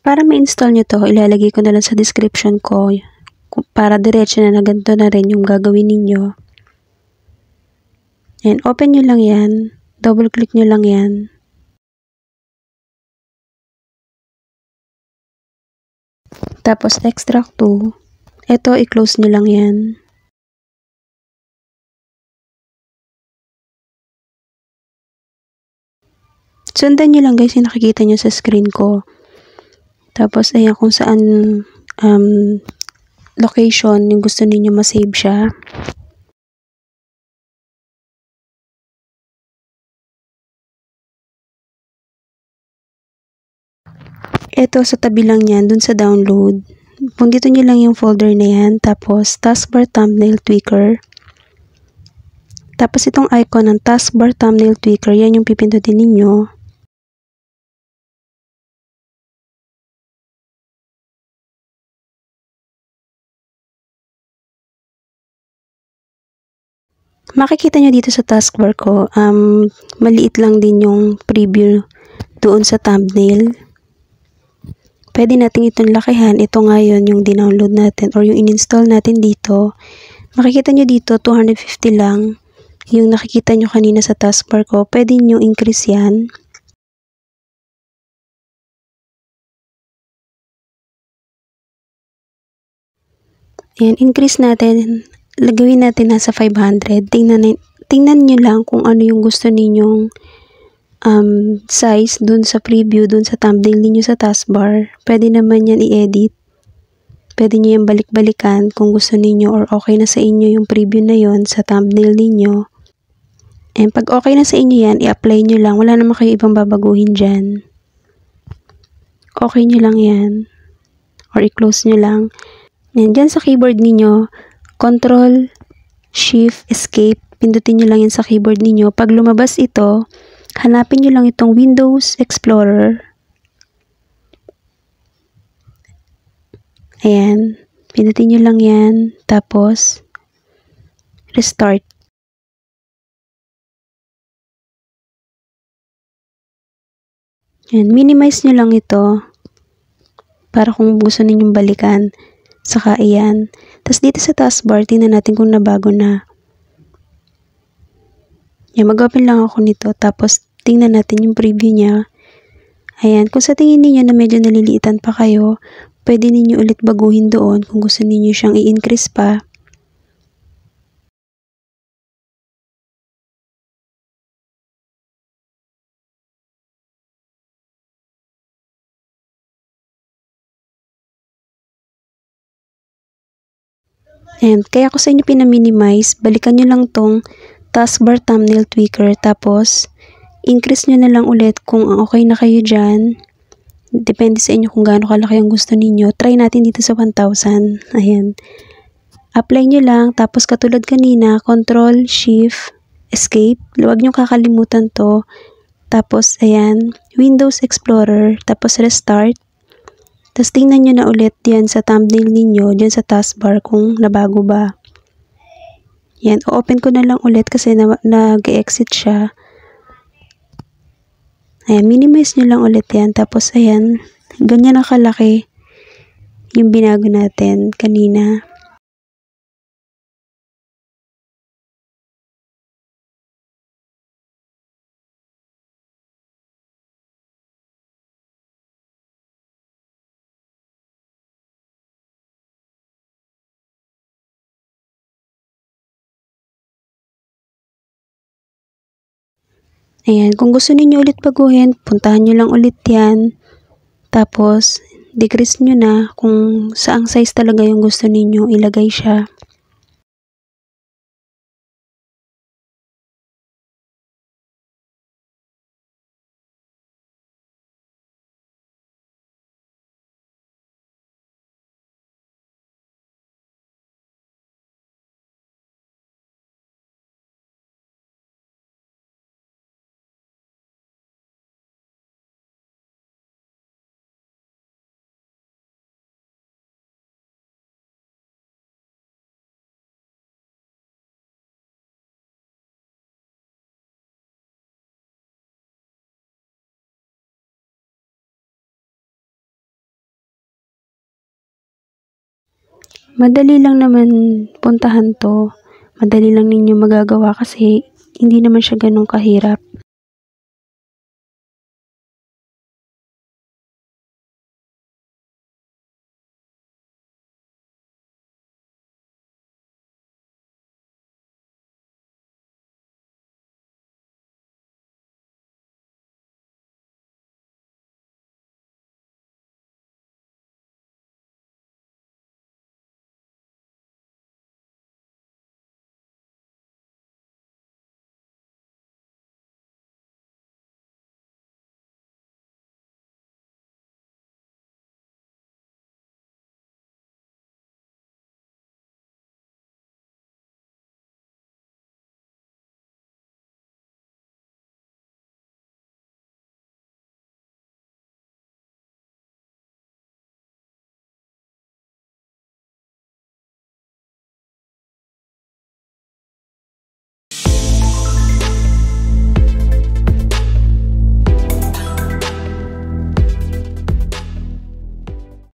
Para ma-install nyo to, ilalagay ko na lang sa description ko para diretso na ganito na rin yung gagawin ninyo. And open nyo lang yan, double click nyo lang yan. Tapos extract to, ito i-close nyo lang yan. Sundan nyo lang guys yung nakikita nyo sa screen ko. Tapos ayan kung saan location yung gusto ninyo ma-save siya. Ito sa tabi lang yan, dun sa download. Pundito nyo lang yung folder na yan. Tapos taskbar thumbnail tweaker. Tapos itong icon ng taskbar thumbnail tweaker, yan yung pipindutin ninyo. Makikita nyo dito sa taskbar ko, maliit lang din yung preview doon sa thumbnail. Pwede natin itong lakihan. Ito ngayon yung dinownload natin or yung in-install natin dito. Makikita nyo dito, 250 lang. Yung nakikita nyo kanina sa taskbar ko, pwede nyo increase yan. Ayan, increase natin. Lagawin natin nasa 500. Tingnan nyo lang kung ano yung gusto ninyong size dun sa preview, dun sa thumbnail ninyo sa taskbar. Pwede naman yan i-edit. Pwede nyo yung balik-balikan kung gusto ninyo or okay na sa inyo yung preview na yon sa thumbnail ninyo. And pag okay na sa inyo yan, i-apply nyo lang. Wala naman kayo ibang babaguhin dyan. Okay nyo lang yan. Or i-close nyo lang. And dyan sa keyboard ninyo, Control, Shift, Escape. Pindutin nyo lang yan sa keyboard ninyo. Pag lumabas ito, hanapin nyo lang itong Windows Explorer. Ayan. Pindutin nyo lang yan. Tapos, restart. Ayan. Minimize nyo lang ito. Para kung gusto ninyong balikan. Saka ayan. Tapos dito sa taskbar, tingnan natin kung nabago na. Ayan. Mag-open lang ako nito. Tapos, tingnan natin yung preview niya. Ayan. Kung sa tingin niyo na medyo naliliitan pa kayo, pwede ninyo ulit baguhin doon kung gusto niyo siyang i-increase pa. And kaya ko sa inyo pinaminimize, balikan nyo lang tong taskbar thumbnail tweaker, tapos increase nyo na lang ulit kung okay na kayo dyan. Depende sa inyo kung gaano kalaki ang gusto ninyo. Try natin dito sa 1,000. Ayan. Apply nyo lang, tapos katulad kanina, Control, Shift, Escape. Huwag nyo kakalimutan to. Tapos, ayan, Windows Explorer, tapos Restart. Tapos tingnan nyo na ulit yan sa thumbnail ninyo, dyan sa taskbar kung nabago ba. Yan, open ko na lang ulit kasi nag-exit siya. Ayan, minimize nyo lang ulit yan. Tapos ayan, ganyan na kalaki yung binago natin kanina. Ayan, kung gusto niyo ulit baguhin, puntahan nyo lang ulit yan. Tapos, decrease nyo na kung saang size talaga yung gusto ninyo ilagay siya. Madali lang naman puntahan to. Madali lang ninyo magagawa kasi hindi naman siya ganun kahirap.